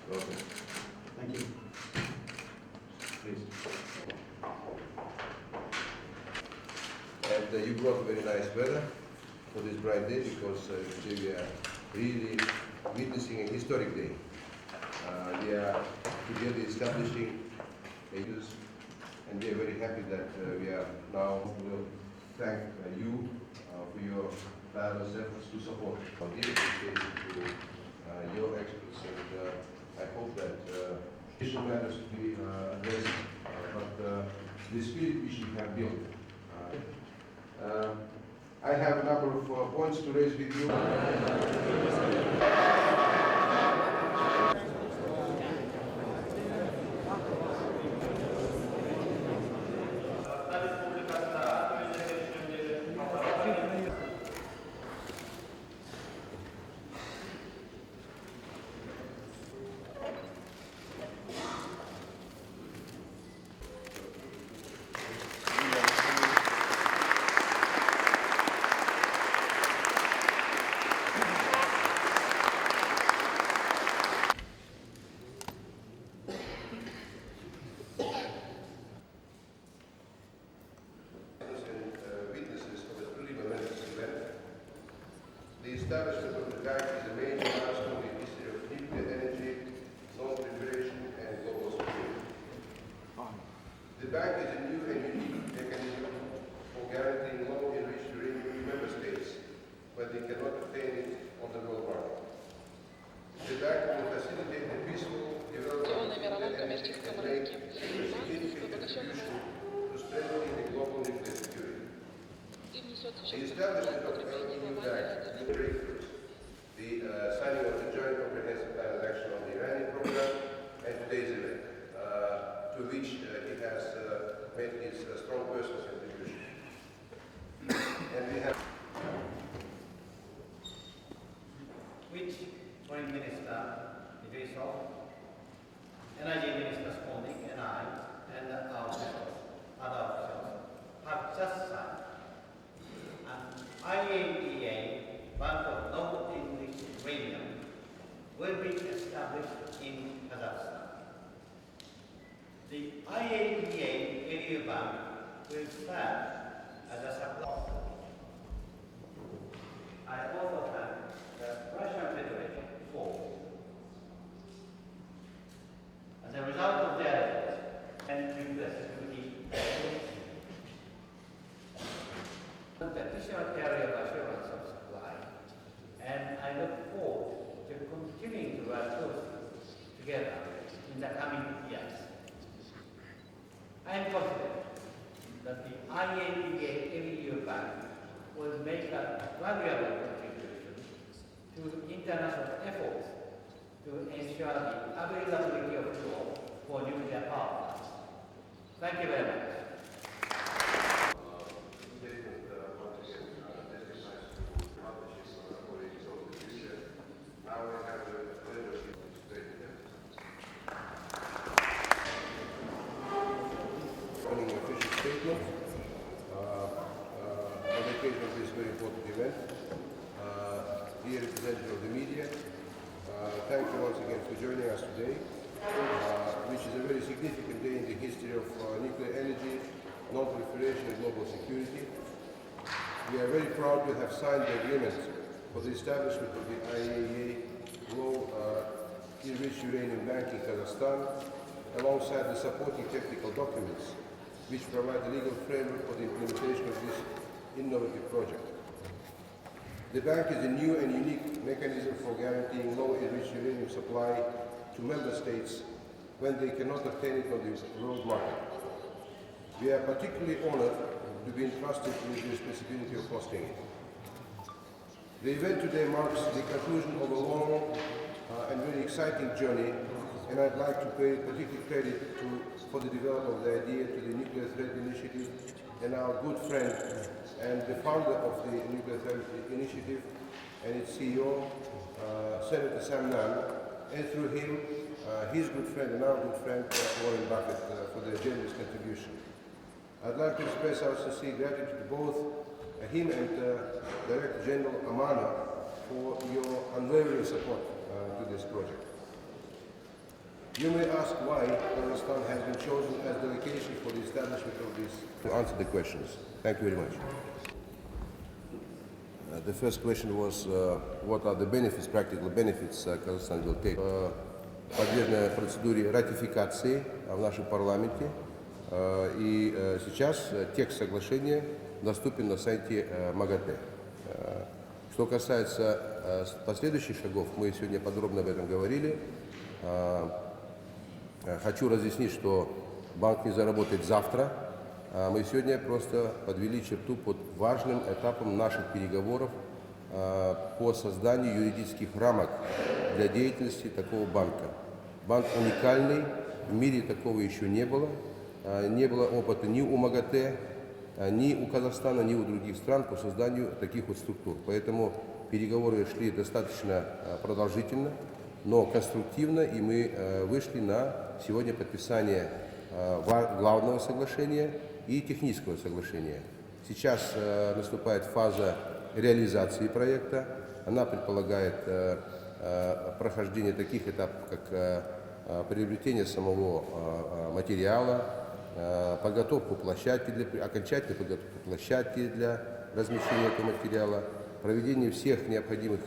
Welcome. Thank you. Please. And you brought very nice weather for this bright day because today we are really witnessing a historic day. We are together establishing a use, and we are very happy that we are now will thank you for your tireless efforts to support our dedication to your experts, and I hope that issue matters to be addressed, but the spirit which we have built. I have a number of points to raise with you. The establishment of the bank is a major milestone in the history of nuclear energy, non-proliferation, and global security. The bank is a new and unique mechanism for guaranteeing low-enriched uranium to member states when they cannot obtain it on the world market. The bank will facilitate the peaceful development of nuclear energy and make a significant contribution to strengthening the global nuclear security. The establishment of the new bank will breakthroughs, the signing of the Joint Comprehensive Plan of Action on the Iranian program, and today's event, to which he has made his strong personal contribution. And we have Which Foreign Minister Idrissov, Energy Minister Spalding, and I, and our officials, other officials, have just signed an IAEA Bank of non-enriched uranium will be established in Kazakhstan. The IAEA Area Bank will serve as a supplier. I also thank the Russian Federation for, as a result of their efforts and nuclear security, the additional area of assurance of supply, and I look forward to continuing to work closely together in the coming years. I am confident that the IAEA Area Bank will make a valuable contribution to international efforts to ensure the availability of fuel for nuclear power. Thank you very much. Statement on the occasion of this very important event. Dear representative of the media, thank you once again for joining us today, which is a very significant day in the history of nuclear energy, non-proliferation, and global security. We are very proud to have signed the agreement for the establishment of the IAEA low-enriched uranium bank in Kazakhstan, alongside the supporting technical documents which provide the legal framework for the implementation of this innovative project. The bank is a new and unique mechanism for guaranteeing low-enriched uranium supply to member states when they cannot obtain it on the world market. We are particularly honored to be entrusted with the responsibility of hosting it. The event today marks the conclusion of a long and very exciting journey, and I'd like to pay particular credit for the development of the idea to the Nuclear Threat Initiative and our good friend and the founder of the Nuclear Threat Initiative and its CEO, Senator Sam Nunn, and through him, his good friend and our good friend, Warren Buffett, for their generous contribution. I'd like to express our sincere gratitude to both him and Director General Amana for your unwavering support to this project. You may ask why Kazakhstan has been chosen as the location for the establishment of this. To answer the questions. Thank you very much. The first question was what are the benefits, practical benefits Kazakhstan will take. Подвержена процедуре ратификации в нашем парламенте. И сейчас текст соглашения доступен на сайте МАГАТЭ. Что касается последующих шагов, мы сегодня подробно об этом говорили. Хочу разъяснить, что банк не заработает завтра. Мы сегодня просто подвели черту под важным этапом наших переговоров по созданию юридических рамок для деятельности такого банка. Банк уникальный, в мире такого еще не было. Не было опыта ни у МАГАТЭ, ни у Казахстана, ни у других стран по созданию таких вот структур. Поэтому переговоры шли достаточно продолжительно, но конструктивно, и мы вышли на сегодня подписание главного соглашения и технического соглашения. Сейчас наступает фаза реализации проекта. Она предполагает прохождение таких этапов, как приобретение самого материала, подготовку площадки окончательную подготовку площадки для размещения этого материала, проведение всех необходимых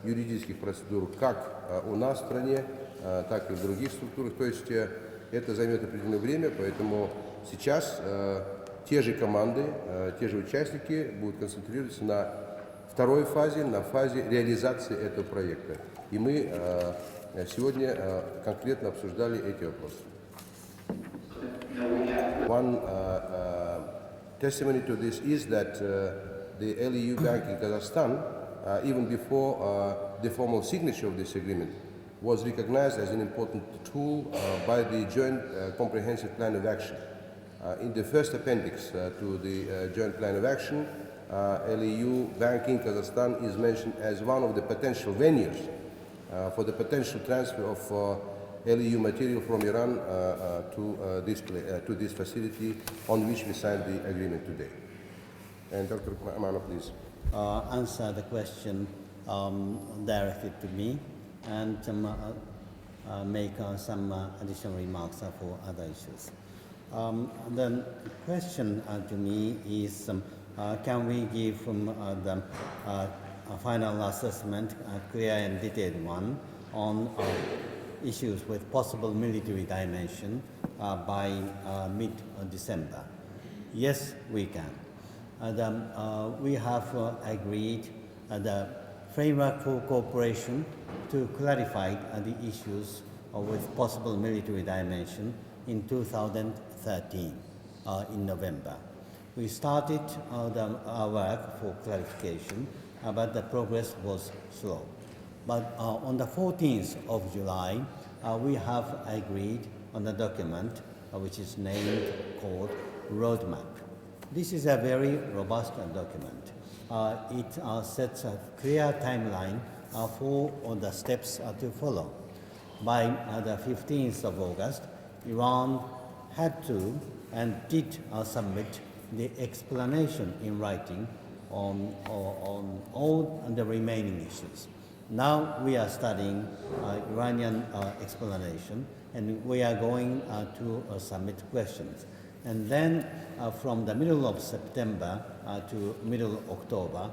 юридических процедур как у нас в стране, так и в других структурах. То есть это займет определенное время, поэтому сейчас те же команды, те же участники будут концентрироваться на второй фазе, на фазе реализации этого проекта. И мы сегодня конкретно обсуждали эти вопросы. One testimony to this is that the LEU Bank in Kazakhstan, even before the formal signature of this agreement, was recognized as an important tool by the Joint Comprehensive Plan of Action. In the first appendix to the Joint Plan of Action, LEU Bank in Kazakhstan is mentioned as one of the potential venues for the potential transfer of LEU material from Iran to this facility on which we signed the agreement today. And Dr. Amano, please. Answer the question directed to me and make some additional remarks for other issues. The question to me is, can we give the final assessment, a clear and detailed one, on issues with possible military dimension by mid-December? Yes, we can. We have agreed the framework for cooperation to clarify the issues with possible military dimension in 2013, in November. We started our work for clarification, but the progress was slow. But on the 14th of July, we have agreed on a document which is called Roadmap. This is a very robust document. It sets a clear timeline for the steps to follow. By the 15th of August, Iran had to and did submit the explanation in writing on all the remaining issues. Now we are studying Iranian explanation, and we are going to submit questions. And then from the middle of September to middle of October,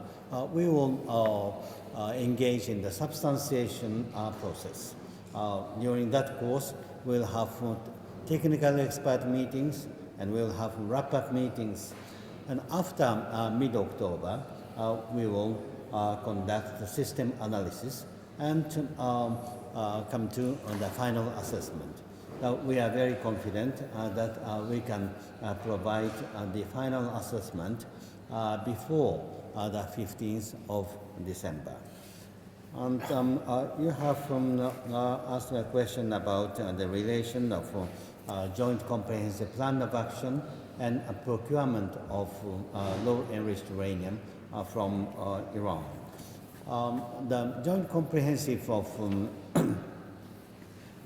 we will engage in the substantiation process. During that course, we'll have technical expert meetings, and we'll have wrap-up meetings. And after mid-October, we will conduct the system analysis and come to the final assessment. We are very confident that we can provide the final assessment before the 15th of December. And you have asked a question about the relation of Joint Comprehensive Plan of Action and procurement of low-enriched uranium from Iran. The Joint Comprehensive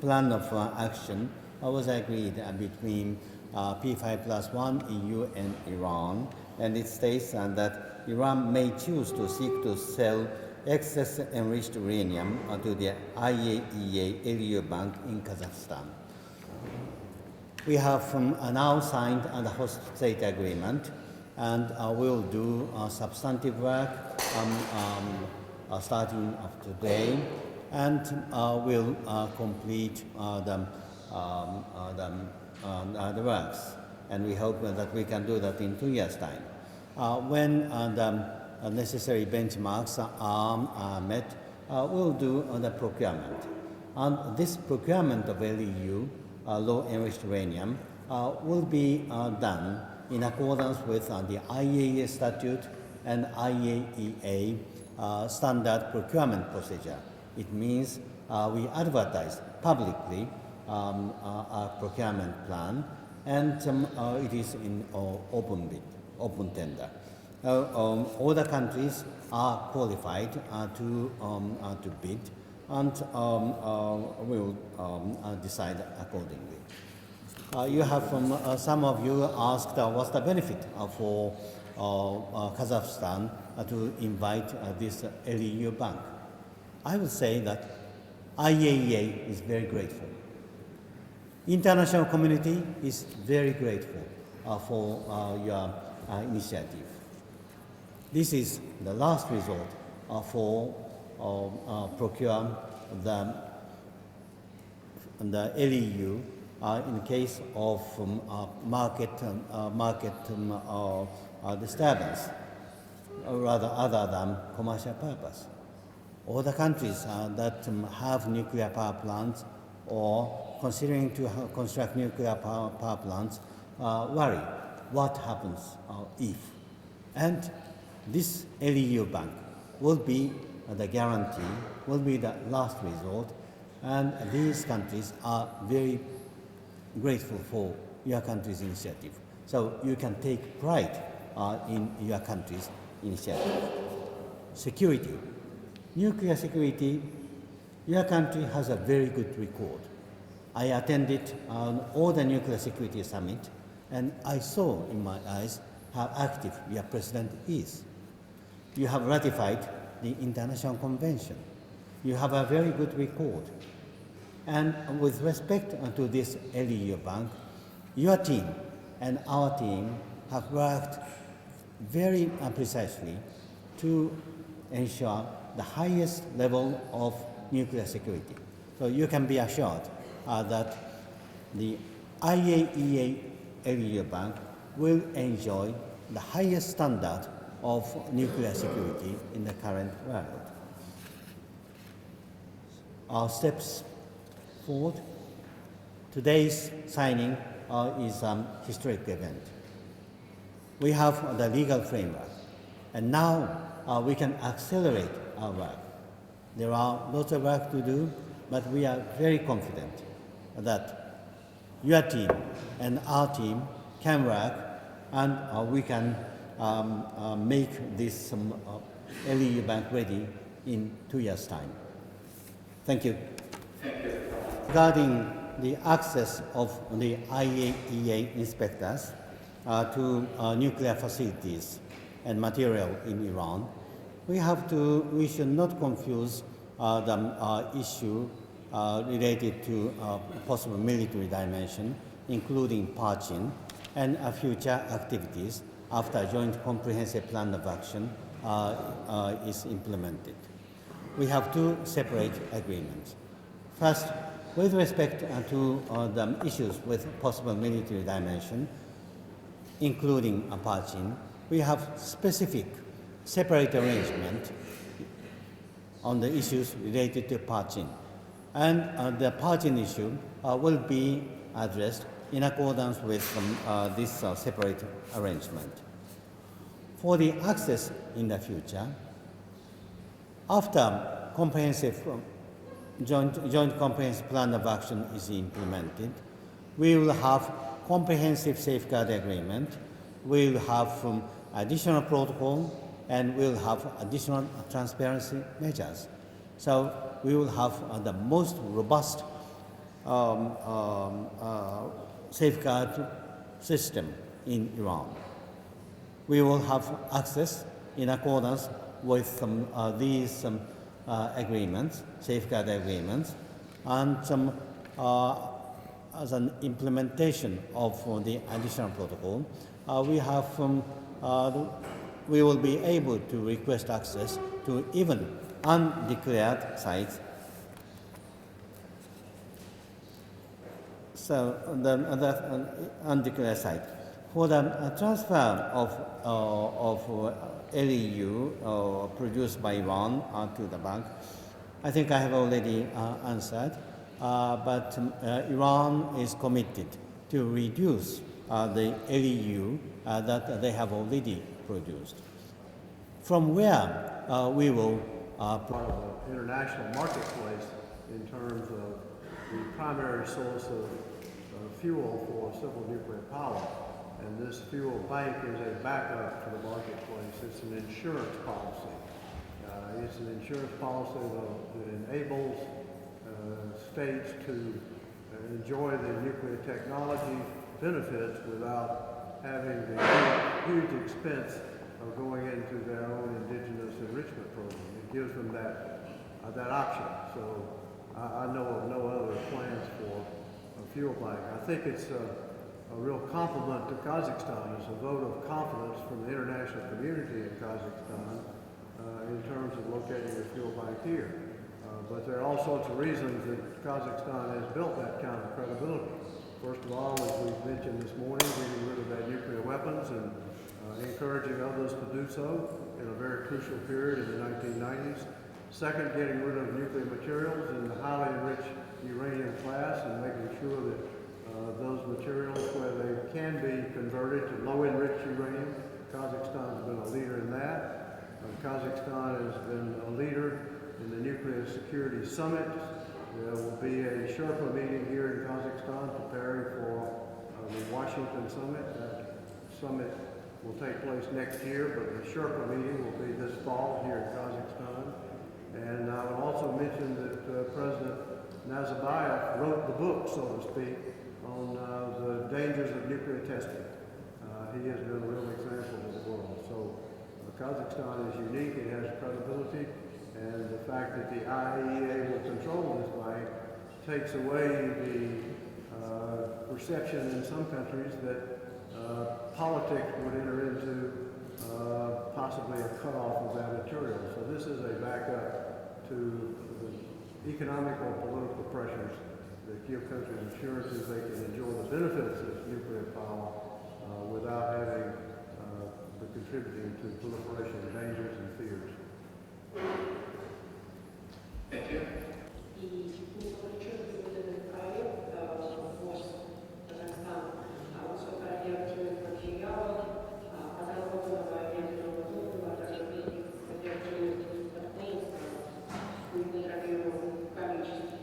Plan of Action was agreed between P5+1, EU and Iran, and it states that Iran may choose to seek to sell excess enriched uranium to the IAEA LU Bank in Kazakhstan. We have now signed the host state agreement, and we'll do substantive work starting of today, and we'll complete the works. And we hope that we can do that in 2 years' time. When the necessary benchmarks are met, we'll do the procurement. And this procurement of LEU, low enriched uranium, will be done in accordance with the IAEA statute and IAEA standard procurement procedure. It means we advertise publicly our procurement plan, and it is in open bid, open tender. All the countries are qualified to bid, and we'll decide accordingly. You have some of you asked what's the benefit for Kazakhstan to invite this LEU bank. I would say that IAEA is very grateful. International community is very grateful for your initiative. This is the last resort for procure the LEU in case of market disturbance, rather other than commercial purpose. All the countries that have nuclear power plants or considering to construct nuclear power plants worry what happens if. And this LEU bank will be the guarantee, will be the last resort, and these countries are very grateful for your country's initiative. So you can take pride in your country's initiative. Security. Nuclear security, your country has a very good record. I attended all the nuclear security summit, and I saw in my eyes how active your president is. You have ratified the international convention. You have a very good record. And with respect to this LEU bank, your team and our team have worked very precisely to ensure the highest level of nuclear security. So you can be assured that the IAEA LEU bank will enjoy the highest standard of nuclear security in the current world. Our steps forward. Today's signing is a historic event. We have the legal framework, and now we can accelerate our work. There are lots of work to do, but we are very confident that your team and our team can work, and we can make this LEU bank ready in 2 years' time. Thank you. Regarding the access of the IAEA inspectors to nuclear facilities and material in Iran, we should not confuse the issue related to possible military dimension, including Parchin, and future activities after joint comprehensive plan of action is implemented. We have two separate agreements. First, with respect to the issues with possible military dimension, including Parchin, we have specific separate arrangement on the issues related to Parchin. And the Parchin issue will be addressed in accordance with this separate arrangement. For the access in the future, after joint comprehensive plan of action is implemented, we will have comprehensive safeguard agreement, we will have additional protocol, and we will have additional transparency measures. So we will have the most robust safeguard system in Iran. We will have access in accordance with these agreements, safeguard agreements, and as an implementation of the additional protocol, we will be able to request access to even undeclared sites. So the undeclared site. For the transfer of LEU produced by Iran to the bank, I think I have already answered, but Iran is committed to reduce the LEU that they have already produced. From where we will part of the international marketplace in terms of the primary source of fuel for civil nuclear power. And this fuel bank is a backup to the marketplace. It's an insurance policy. It's an insurance policy that enables states to enjoy the nuclear technology benefits without having the huge expense of going into their own indigenous enrichment program. It gives them that option. So I know of no other plans for a fuel bank. I think it's a real compliment to Kazakhstan. It's a vote of confidence from the international community in Kazakhstan in terms of locating a fuel bank here. But there are all sorts of reasons that Kazakhstan has built that kind of credibility. First of all, as we've mentioned this morning, getting rid of their nuclear weapons and encouraging others to do so in a very crucial period in the 1990s. Second, getting rid of nuclear materials in the highly enriched uranium class and making sure that those materials where they can be converted to low enriched uranium, Kazakhstan has been a leader in that. Kazakhstan has been a leader in the Nuclear Security Summit. There will be a Sherpa meeting here in Kazakhstan preparing for the Washington Summit. That summit will take place next year, but the Sherpa meeting will be this fall here in Kazakhstan. And I would also mention that President Nazarbayev wrote the book, so to speak, on the dangers of nuclear testing. He has been a real example of the world. So Kazakhstan is unique, it has credibility, and the fact that the IAEA will control this bank takes away the perception in some countries that politics would enter into possibly a cutoff of that material. So this is a backup to the economic or political pressures that give countries assurances they can enjoy the benefits of nuclear power without having contributing to proliferation dangers and fears. Thank you. И не получилось выданных проект ВОЗ Казахстан, высокой радиоактивных материалов, подработанного ядерного топлива, а также радиоактивных отклонений в неконтролируемом количестве.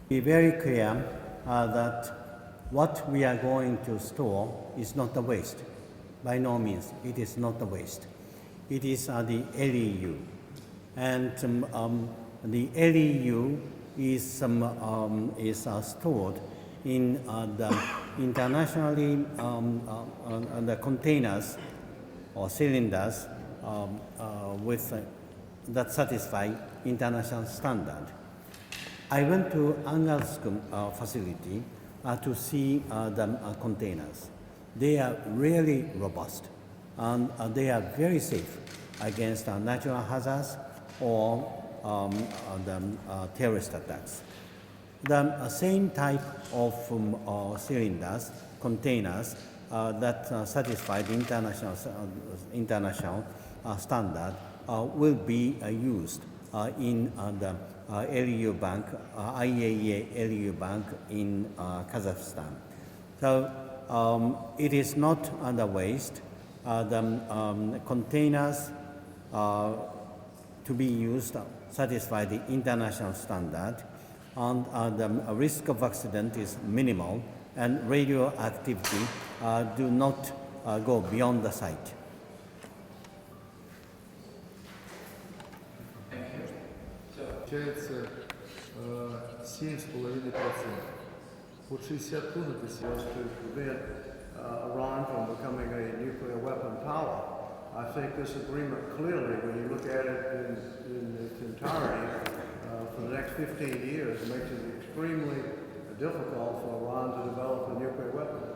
Be very clear that what we are going to store is not a waste. By no means, it is not a waste. It is the LEU. And the LEU is stored in the internationally the containers or cylinders that satisfy international standard. I went to Angalskum facility to see the containers. They are really robust and they are very safe against natural hazards or the terrorist attacks. The same type of cylinders, containers that satisfy the international standard will be used in the LEU bank, IAEA LEU bank in Kazakhstan. So it is not under waste. The containers to be used satisfy the international standard, and the risk of accident is minimal, and radioactivity do not go beyond the site. Получается 7,5%. Вот 60 тонн это To prevent Iran from becoming a nuclear weapon power. I think this agreement clearly, when you look at it in its entirety, for the next 15 years, makes it extremely difficult for Iran to develop a nuclear weapon.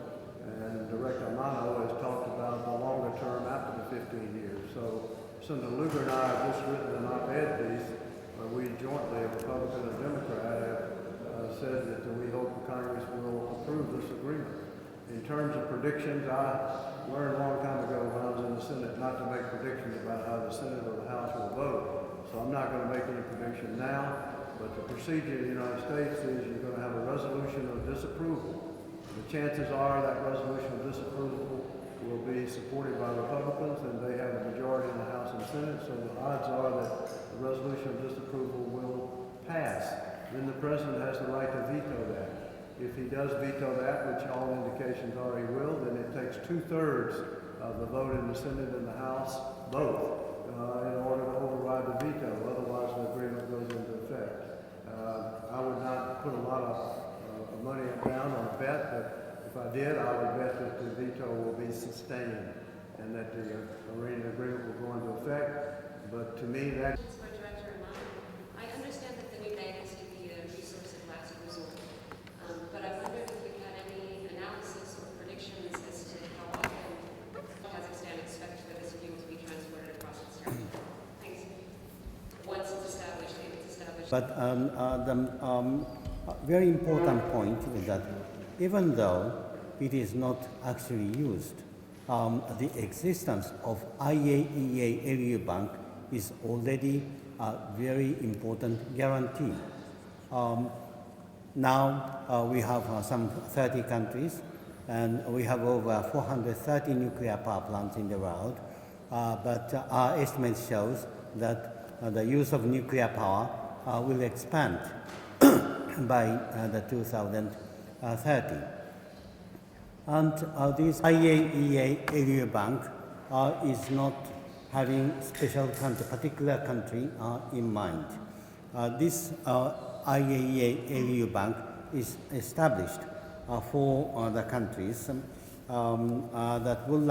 And Director Amano has talked about the longer term after the 15 years. So Senator Lugar and I have just written an op-ed piece where we jointly, a Republican and Democrat, have said that we hope the Congress will approve this agreement. In terms of predictions, I learned a long time ago when I was in the Senate not to make predictions about how the Senate or the House will vote. So I'm not going to make any prediction now, but the procedure in the United States is you're going to have a resolution of disapproval. The chances are that resolution of disapproval will be supported by Republicans, and they have a majority in the House and Senate, so the odds are that the resolution of disapproval will pass. Then the President has the right to veto that. If he does veto that, which all indications are he will, then it takes 2/3 of the vote in the Senate and the House, both, in order to override the veto. Otherwise, the agreement goes into effect. I would not put a lot of money down on a bet, but if I did, I would bet that the veto will be sustained and that the Iranian agreement will go into effect. But to me, that... For Director Amano, I understand that the new bank is to be a resource of last resort, but I wondered if you had any analysis or predictions as to how often Kazakhstan expects for this fuel to be transported across its territory. Thanks. Once it's established, if it's established. But very important point is that even though it is not actually used, the existence of IAEA area bank is already a very important guarantee. Now we have some 30 countries, and we have over 430 nuclear power plants in the world, but our estimate shows that the use of nuclear power will expand by the 2030. And this IAEA area bank is not having special country, particular country in mind. This IAEA area bank is established for the countries that would like